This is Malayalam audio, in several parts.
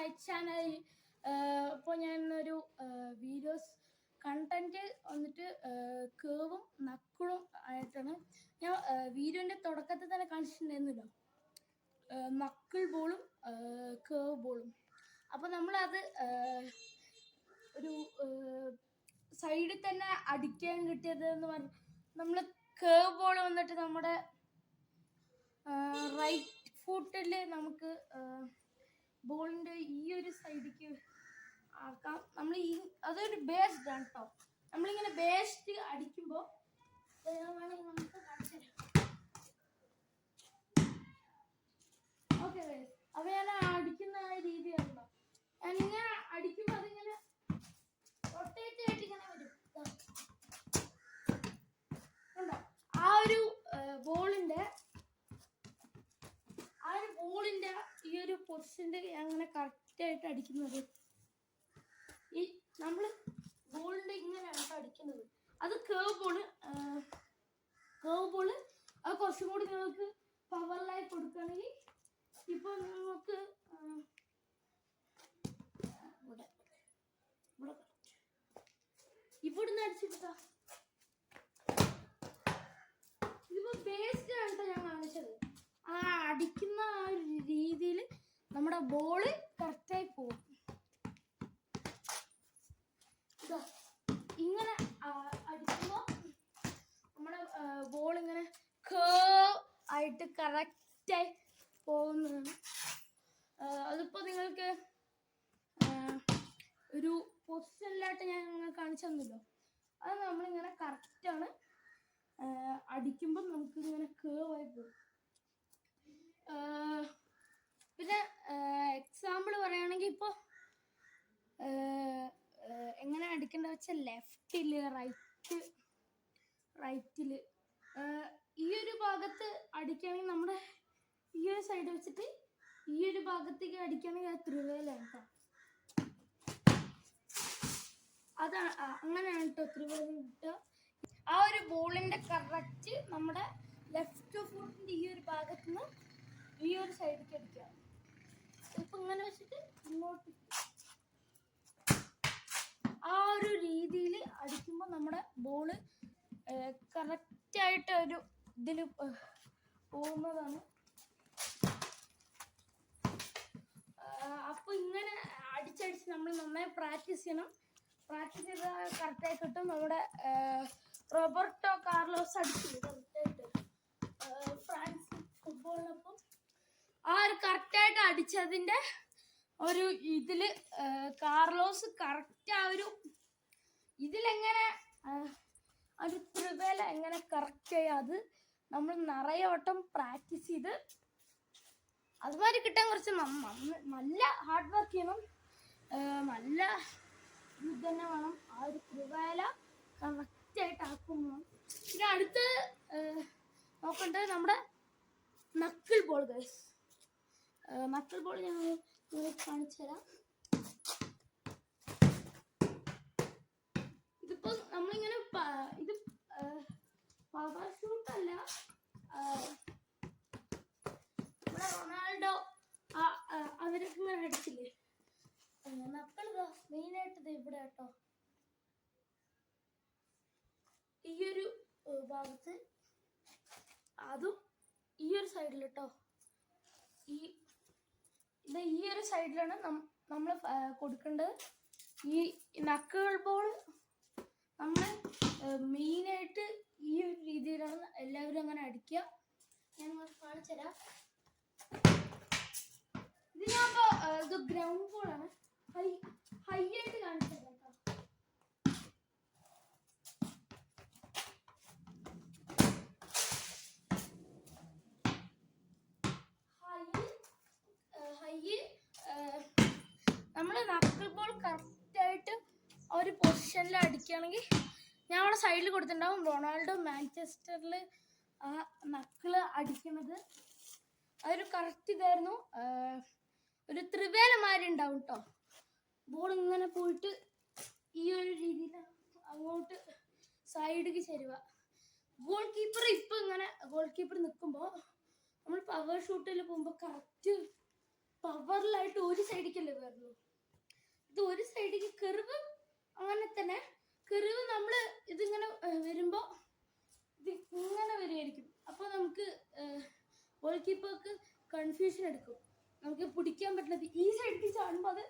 My channel. ഇപ്പോൾ ഞാനൊരു വീഡിയോസ് കണ്ടന്റ് വന്നിട്ട് കേവും നക്കിളും ആയിട്ടാണ്. ഞാൻ വീഡിയോൻ്റെ തുടക്കത്തിൽ തന്നെ കാണിച്ചിട്ടുണ്ടായിരുന്നല്ലോ, നക്കിൾ ബോളും കേവ് ബോളും. അപ്പോൾ നമ്മളത് ഒരു സൈഡിൽ തന്നെ അടിക്കാൻ കിട്ടിയത് എന്ന് പറഞ്ഞാൽ നമ്മൾ കേവ് ബോൾ വന്നിട്ട് നമ്മുടെ റൈറ്റ് ഫുട്ടിൽ നമുക്ക് ബോളിൻ്റെ ഈ ഒരു സൈഡിലേക്ക് ആക്കാം. നമ്മൾ അതൊരു ബേസ്ഡ് ആണ് കേട്ടോ. നമ്മളിങ്ങനെ ബേസ്ഡ് അടിക്കുമ്പോൾ വേണമെങ്കിൽ നമുക്ക് കാണിച്ചു തരാം. ഓക്കെ, അപ്പോൾ ഞാൻ അടിക്കുന്ന രീതി കണ്ടോ. ഞാനിങ്ങനെ അടിക്കുമ്പോൾ അതിങ്ങനെ റൊട്ടേറ്റ് ആയിട്ട് ഇങ്ങനെ വരും കണ്ടോ. ആ ഒരു ബോളിൻ്റെ ഈ ഒരു പൊസിഷൻ്റെ അങ്ങനെ കറക്റ്റായിട്ട് അടിക്കുന്നത്. ഈ നമ്മൾ ബോളിൻ്റെ ഇങ്ങനെയാണ് അടിക്കുന്നത്. അത് കേവ് ബോള് അത് കുറച്ചും കൂടി നിങ്ങൾക്ക് പവറിലായി കൊടുക്കുകയാണെങ്കിൽ ഇപ്പോൾ നിങ്ങൾക്ക് ഇവിടുന്ന് അടിച്ചിട്ടാ. ഇതിപ്പോൾ ബേസ്ഡ് ആണ് കേട്ടോ ഞാൻ കാണിച്ചത്. ആ അടിക്കുന്ന ആ ഒരു രീതിയിൽ നമ്മുടെ ബോള് കറക്റ്റായി പോകും. ഇങ്ങനെ അടിക്കുമ്പോൾ നമ്മുടെ ബോൾ ഇങ്ങനെ കേവ് ആയിട്ട് കറക്റ്റായി പോകുന്നതാണ്. അതിപ്പോൾ നിങ്ങൾക്ക് ഒരു പൊസിഷനിലായിട്ട് ഞാൻ നിങ്ങൾ കാണിച്ചു തന്നല്ലോ. അത് നമ്മളിങ്ങനെ കറക്റ്റാണ് അടിക്കുമ്പം നമുക്ക് ഇങ്ങനെ കേവായി പോകും. പിന്നെ എക്സാമ്പിൾ പറയുകയാണെങ്കിൽ ഇപ്പോൾ എങ്ങനെ അടിക്കേണ്ട വെച്ചാൽ ലെഫ്റ്റിൽ റൈറ്റിൽ ഈ ഒരു ഭാഗത്ത് അടിക്കുകയാണെങ്കിൽ നമ്മുടെ ഈ ഒരു സൈഡ് വെച്ചിട്ട് ഈ ഒരു ഭാഗത്തേക്ക് അടിക്കുകയാണെങ്കിൽ അത് ത്രിവേലാണ് കേട്ടോ. അതാണ് അങ്ങനെയാണ് കേട്ടോ ത്രിവേല കിട്ടുക. ആ ഒരു ബോളിൻ്റെ കറക്റ്റ് നമ്മുടെ ലെഫ്റ്റ് ഫുട്ടിൻ്റെ ഈ ഒരു ഭാഗത്ത് നിന്ന് ഈ ഒരു സൈഡിലേക്ക് അടിക്കുക. ഇപ്പം ഇങ്ങനെ വെച്ചിട്ട് ഇങ്ങോട്ട് ആ ഒരു രീതിയിൽ അടിക്കുമ്പോൾ നമ്മുടെ ബോള് കറക്റ്റായിട്ട് ഒരു ഇതിൽ പോകുന്നതാണ്. അപ്പോൾ ഇങ്ങനെ അടിച്ചടിച്ച് നമ്മൾ നന്നായി പ്രാക്ടീസ് ചെയ്യണം. പ്രാക്ടീസ് ചെയ്താൽ കറക്റ്റായി കിട്ടും. നമ്മുടെ റോബർട്ടോ കാർലോസ് അടിച്ചില്ല കറക്റ്റായിട്ട് ഫ്രാൻസ് ഫുട്ബോളിനൊപ്പം. ആ ഒരു കറക്റ്റായിട്ട് അടിച്ചതിൻ്റെ ഒരു ഇതിൽ കാർലോസ് കറക്റ്റ് ആ ഒരു ഇതിലെങ്ങനെ ഒരു ത്രിവേല എങ്ങനെ കറക്റ്റ് ചെയ്യുക, അത് നമ്മൾ നിറയെ വട്ടം പ്രാക്ടീസ് ചെയ്ത് അതുമാതിരി കിട്ടാൻ കുറച്ച് നല്ല ഹാർഡ് വർക്ക് ചെയ്യണം. നല്ല ഇത് തന്നെ വേണം. ആ ഒരു ത്രിവേല കറക്റ്റായിട്ട് ആക്കുമ്പോൾ. പിന്നെ അടുത്ത് നോക്കേണ്ടത് നമ്മുടെ knuckle ball guys. Knuckle ball ഞാൻ കാണിച്ചു തരാം. ഇതിപ്പോൾ നമ്മളിങ്ങനെ ഇത് പവർ ഷൂട്ടല്ല. നമ്മുടെ റൊണാൾഡോ അവരൊക്കെ ഇങ്ങനെ അടിച്ചില്ലേ. നക്കിൾ മെയിനായിട്ട് ഇത് ഇവിടെ കേട്ടോ, ഈ ഒരു ഭാഗത്ത്, അതും ഈ ഒരു സൈഡിൽ കേട്ടോ. ഈ ഒരു സൈഡിലാണ് നമ്മൾ കൊടുക്കേണ്ടത്. ഈ നക്കിൾ ബോൾ നമ്മൾ മെയിനായിട്ട് ഈ ഒരു രീതിയിലാണ് എല്ലാവരും അങ്ങനെ അടിക്കുക. ഞാൻ കാണിച്ചു തരാം. ഇത് ഞാൻ ഇത് ഗ്രൗണ്ട് ബോളാണ്. ഹൈ ആയിട്ട് കാണിച്ചു തരാം കേട്ടോ. നമ്മൾ നക്കിൾ ബോൾ കറക്റ്റായിട്ട് ഒരു പൊസിഷനിൽ അടിക്കുകയാണെങ്കിൽ ഞാൻ അവിടെ സൈഡിൽ കൊടുത്തിട്ടുണ്ടാവും റൊണാൾഡോ മാഞ്ചസ്റ്ററിൽ ആ നക്കിള് അടിക്കുന്നത്. അതൊരു കറക്റ്റ് ഇതായിരുന്നു. ഒരു ത്രിവേലമാരി ഉണ്ടാവും കേട്ടോ. ബോൾ ഇങ്ങനെ പോയിട്ട് ഈ ഒരു രീതിയിൽ അങ്ങോട്ട് സൈഡിലേക്ക് ചേരുക. ഗോൾ കീപ്പർ ഇപ്പം ഇങ്ങനെ ഗോൾ കീപ്പർ നിൽക്കുമ്പോൾ നമ്മൾ പവർ ഷൂട്ടിൽ പോകുമ്പോൾ കറക്റ്റ് പവറിലായിട്ട് ഒരു സൈഡിലേക്കല്ലേ വരുള്ളൂ. ഇത് ഒരു സൈഡിലേക്ക് കെറിവ് അങ്ങനെ തന്നെ. കെറിവ് നമ്മൾ ഇതിങ്ങനെ വരുമ്പോൾ ഇത് ഇങ്ങനെ വരുമായിരിക്കും. അപ്പോൾ നമുക്ക് ഗോൾ കീപ്പർക്ക് കൺഫ്യൂഷൻ എടുക്കും. നമുക്ക് പിടിക്കാൻ പറ്റുന്നത് ഈ സൈഡിലേക്ക് ചാടുമ്പോൾ അത്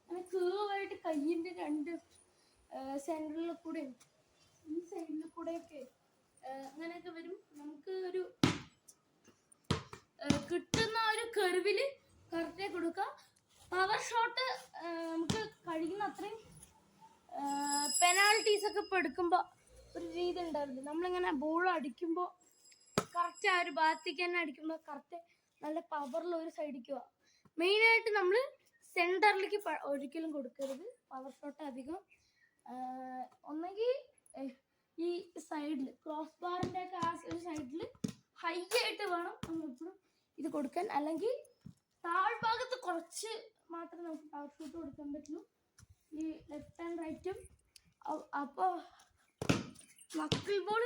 അങ്ങനെ കേവായിട്ട് കയ്യിൻ്റെ രണ്ട് സെൻറ്ററിൽ കൂടെയും ഈ സൈഡിൽ കൂടെയൊക്കെ അങ്ങനെയൊക്കെ വരും. നമുക്ക് ഒരു കിട്ടുന്ന ഒരു കെറിവില് കറക്റ്റ് കൊടുക്കുക. പവർ ഷോട്ട് നമുക്ക് കഴിയുന്ന അത്രയും പെനാൾട്ടീസ് ഒക്കെ ഇപ്പോൾ എടുക്കുമ്പോൾ ഒരു രീതി ഉണ്ടാവില്ല. നമ്മളിങ്ങനെ ബോൾ അടിക്കുമ്പോൾ കറക്റ്റ് ആ ഒരു ഭാഗത്തേക്ക് തന്നെ അടിക്കുമ്പോൾ കറക്റ്റ് നല്ല പവറിൽ ഒരു സൈഡിലേക്ക് പോവാം. മെയിനായിട്ട് നമ്മൾ സെൻറ്ററിലേക്ക് ഒരിക്കലും കൊടുക്കരുത് പവർ ഷോട്ട് അധികം. ഒന്നെങ്കിൽ ഈ സൈഡിൽ ക്രോസ് ബാറിൻ്റെ ഒക്കെ ആ ഒരു സൈഡിൽ ഹൈ ആയിട്ട് വേണം നമ്മളെപ്പോഴും ഇത് കൊടുക്കാൻ. അല്ലെങ്കിൽ താഴ്ഭാഗത്ത് കുറച്ച് മാത്രമേ നമുക്ക് പവർ ഷോട്ട് കൊടുക്കാൻ പറ്റുള്ളൂ, ഈ ലെഫ്റ്റ് ആൻഡ് റൈറ്റും. അപ്പോൾ നക്കിൾ ബോൾ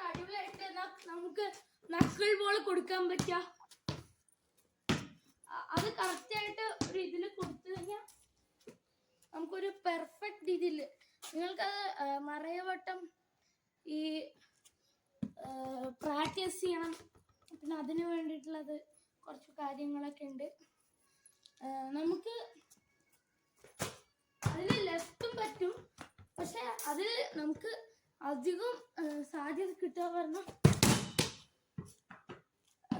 അടിപൊളിയായിട്ട് നമുക്ക് നക്കിൾ ബോൾ കൊടുക്കാൻ പറ്റുക. അത് കറക്റ്റായിട്ട് ഒരു ഇതിൽ കൊടുത്തു കഴിഞ്ഞാൽ നമുക്കൊരു പെർഫെക്റ്റ് രീതിയിൽ നിങ്ങൾക്കത് നിറയെ വട്ടം ഈ പ്രാക്ടീസ് ചെയ്യണം. പിന്നെ അതിന് വേണ്ടിയിട്ടുള്ളത് കുറച്ച് കാര്യങ്ങളൊക്കെ ഉണ്ട്. നമുക്ക് അതിൽ ലെഫ്റ്റും പറ്റും, പക്ഷെ അതിൽ നമുക്ക് അധികം സാധ്യത കിട്ടുക പറഞ്ഞാൽ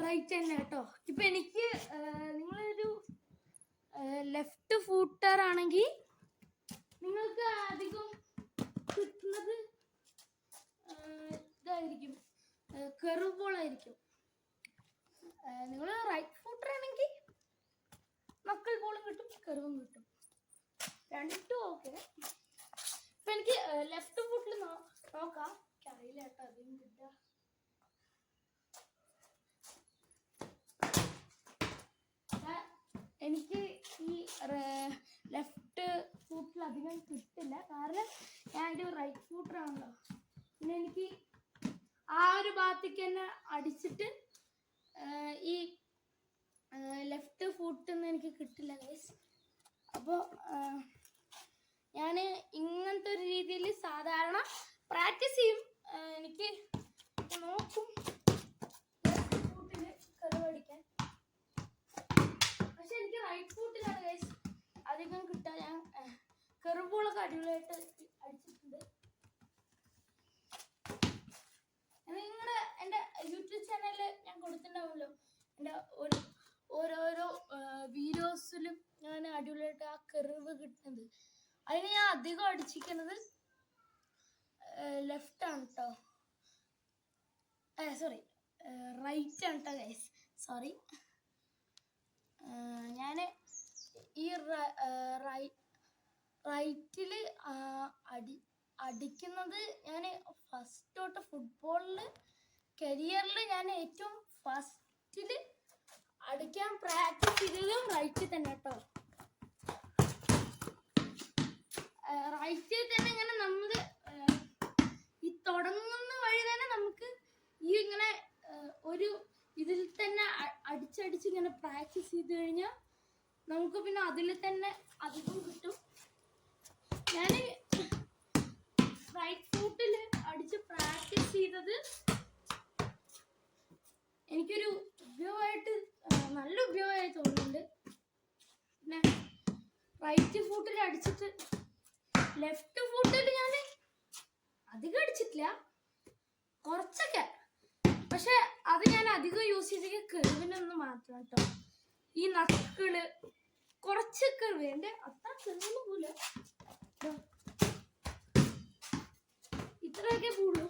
റൈറ്റ് തന്നെ കേട്ടോ. ഇപ്പം എനിക്ക് നിങ്ങളൊരു ലെഫ്റ്റ് ഫൂട്ടർ ആണെങ്കിൽ നിങ്ങൾക്ക് അധികം കിട്ടുന്നത് ഇതായിരിക്കും, കെർവ് ബോളായിരിക്കും. നിങ്ങൾ റൈറ്റ് ഫൂട്ടർ ആണെങ്കിൽ നക്കിൾ ബോളും കിട്ടും, കെർവും കിട്ടും, രണ്ടും ഓക്കെ. ഇപ്പം എനിക്ക് ലെഫ്റ്റ് ഫൂട്ടിൽ നോക്കാം, അറിയില്ല കേട്ടോ അധികം കിട്ടുക. എനിക്ക് ഈ ലെഫ്റ്റ് ഫൂട്ടിൽ അധികം കിട്ടില്ല, കാരണം ഞാനൊരു റൈറ്റ് ഫൂട്ടർ ആണല്ലോ. പിന്നെ എനിക്ക് ആ ഒരു ഭാഗത്തേക്ക് തന്നെ അടിച്ചിട്ട് ഈ ലെഫ്റ്റ് ഫൂട്ടിൽ നിന്ന് എനിക്ക് കിട്ടില്ല ഗൈസ്. അപ്പോൾ ഞാൻ ഇങ്ങനത്തെ ഒരു രീതിയിൽ സാധാരണ പ്രാക്ടീസ് ചെയ്യും. എനിക്ക് നോക്കും ലെഫ്റ്റ് ഫൂട്ടിൽ കർവ് അടിക്കാൻ, പക്ഷെ എനിക്ക് റൈറ്റ് ഫൂട്ടിലാണ് ഗൈസ് അധികം കിട്ടുക. ഞാൻ കർവ് ബോളൊക്കെ അടിപൊളിയായിട്ട് അടിച്ചിട്ടുണ്ട്. നിങ്ങളുടെ എൻ്റെ യൂട്യൂബ് ചാനലിൽ ഞാൻ കൊടുത്തിട്ടുണ്ടാവുമല്ലോ എൻ്റെ ഓരോരോ വീഡിയോസിലും ഞാൻ അടിപൊളിയായിട്ട് ആ കർവ് കിട്ടുന്നത്. അതിന് ഞാൻ അധികം അടിച്ചിരിക്കുന്നത് ലെഫ്റ്റാണ് കേട്ടോ, സോറി റൈറ്റ് ആണ് കേട്ടോ ഗൈസ്, സോറി. ഞാൻ ഈ റൈറ്റിൽ അടിക്കുന്നത് ഞാൻ ഫസ്റ്റ് തൊട്ട് ഫുട്ബോളിൽ കരിയറിൽ ഞാൻ ഏറ്റവും ഫസ്റ്റിൽ അടിക്കാൻ പ്രാക്ടീസ് ചെയ്തതും റൈറ്റിൽ തന്നെ കേട്ടോ. റൈറ്റിൽ തന്നെ ഇങ്ങനെ നമ്മൾ ഈ തുടങ്ങുന്ന വഴി തന്നെ നമുക്ക് ഈ ഇങ്ങനെ ഒരു ഇതിൽ തന്നെ അടിച്ചടിച്ച് ഇങ്ങനെ പ്രാക്ടീസ് ചെയ്ത് കഴിഞ്ഞാൽ നമുക്ക് പിന്നെ അതിൽ തന്നെ അധികം കിട്ടും. ഞാൻ റൈറ്റ് ഫൂട്ടിൽ അടിച്ച് പ്രാക്ടീസ് ചെയ്തത് എനിക്കൊരു ഉപയോഗമായിട്ട് നല്ല ഉപയോഗമായി തോന്നുന്നുണ്ട്. പിന്നെ റൈറ്റ് ഫൂട്ടിൽ അടിച്ചിട്ട് ലെഫ്റ്റ് ഫൂട്ടിൽ ഞാൻ അധികം അടിച്ചിട്ടില്ല, കുറച്ചൊക്കെ. പക്ഷെ അത് ഞാൻ അധികം യൂസ് ചെയ്ത കെർവിനൊന്നും മാത്രം കേട്ടോ. ഈ നക്കിള് കുറച്ച് കെർവ്, എൻ്റെ അത്ര കെർവൊന്നും പോല ഇത്രയൊക്കെ പോളൂ.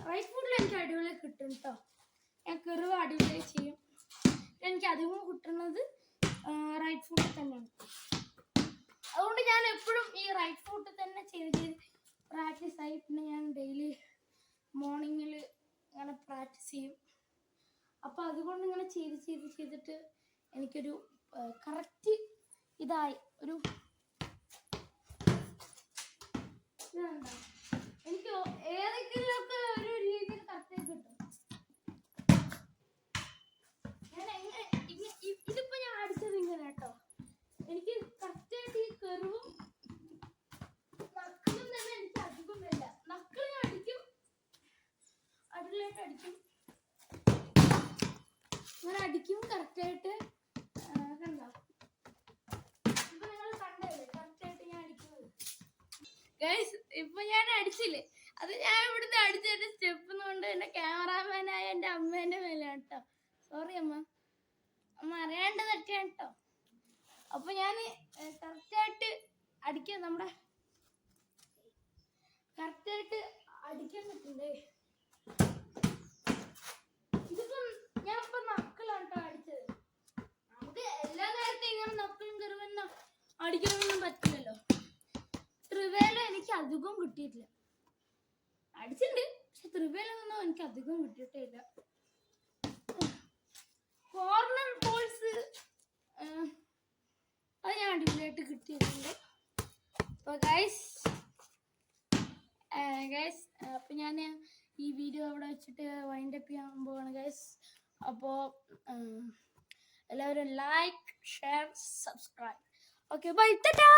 റൈറ്റ് ഫൂട്ടിൽ എനിക്ക് അടിപൊളി കിട്ടും കേട്ടോ. ഞാൻ കെർവ് അടിപൊളി ചെയ്യും. എനിക്ക് അധികം കിട്ടുന്നത് റൈറ്റ് ഫൂട്ടിൽ തന്നെയാണ്. അതുകൊണ്ട് ഞാൻ എപ്പോഴും ഈ റൈറ്റ് ഫൂട്ടിൽ തന്നെ ചെയ്ത് പ്രാക്ടീസ് ആയി. പിന്നെ ഞാൻ ഡെയിലി മോർണിംഗിൽ ഇങ്ങനെ പ്രാക്ടീസ് ചെയ്യും. അപ്പോൾ അതുകൊണ്ട് ഇങ്ങനെ ചെയ്തിട്ട് എനിക്കൊരു കറക്റ്റ് ഇതായി. ഒരു ഇതുണ്ടോ, എനിക്ക് ഏതെങ്കിലുമൊക്കെ ഒരു അടിക്കും കറക്റ്റായിട്ട്. കണ്ടോ, ഇപ്പൊ നിങ്ങൾ കണ്ടല്ലേ കറക്റ്റായിട്ട് ഞാൻ അടിക്കുന്നത്. ഗൈസ് ഇപ്പൊ ഞാൻ അടിച്ചില്ലേ, അത് ഞാൻ ഇവിടുന്ന് അടിച്ചതിന്റെ സ്റ്റെപ്പ് കൊണ്ട് എന്റെ ക്യാമറാമാനായ എന്റെ അമ്മേന്റെ മേലെയാണ് കേട്ടോ. സോറി അമ്മ, അമ്മ അറിയാണ്ട് തെറ്റിയാണ് കേട്ടോ. അപ്പൊ ഞാൻ കറക്റ്റായിട്ട് അടിക്കാൻ, നമ്മുടെ കറക്റ്റായിട്ട് അടിക്കാൻ പറ്റുന്നേ. ഇതിപ്പം ഞാൻ ഇപ്പൊ നക്കിലാണ് കേട്ടോ അടിച്ചത്. നമുക്ക് എല്ലാ നേരത്തെ ഇങ്ങനെ നക്കിലും കയറുമെന്ന അടിക്കണമെന്നും പറ്റില്ലല്ലോ. ത്രിവേല എനിക്ക് അധികം കിട്ടിയിട്ടില്ല. അടിച്ചിട്ടുണ്ട്, പക്ഷെ ത്രിവേലൊന്നും എനിക്ക് അധികം കിട്ടിയിട്ടില്ല. കോർണർ ബോൾസ് അത് ഞാൻ അടിപൊളിയായിട്ട് കിട്ടിയിട്ടുണ്ട്. അപ്പോൾ ഗൈസ് അപ്പോൾ ഞാൻ ഈ വീഡിയോ അവിടെ വെച്ചിട്ട് വൈൻഡപ്പ് ചെയ്യാൻ പോവാണ് ഗൈസ്. അപ്പോൾ എല്ലാവരും like, share, subscribe. Okay bye, Tata.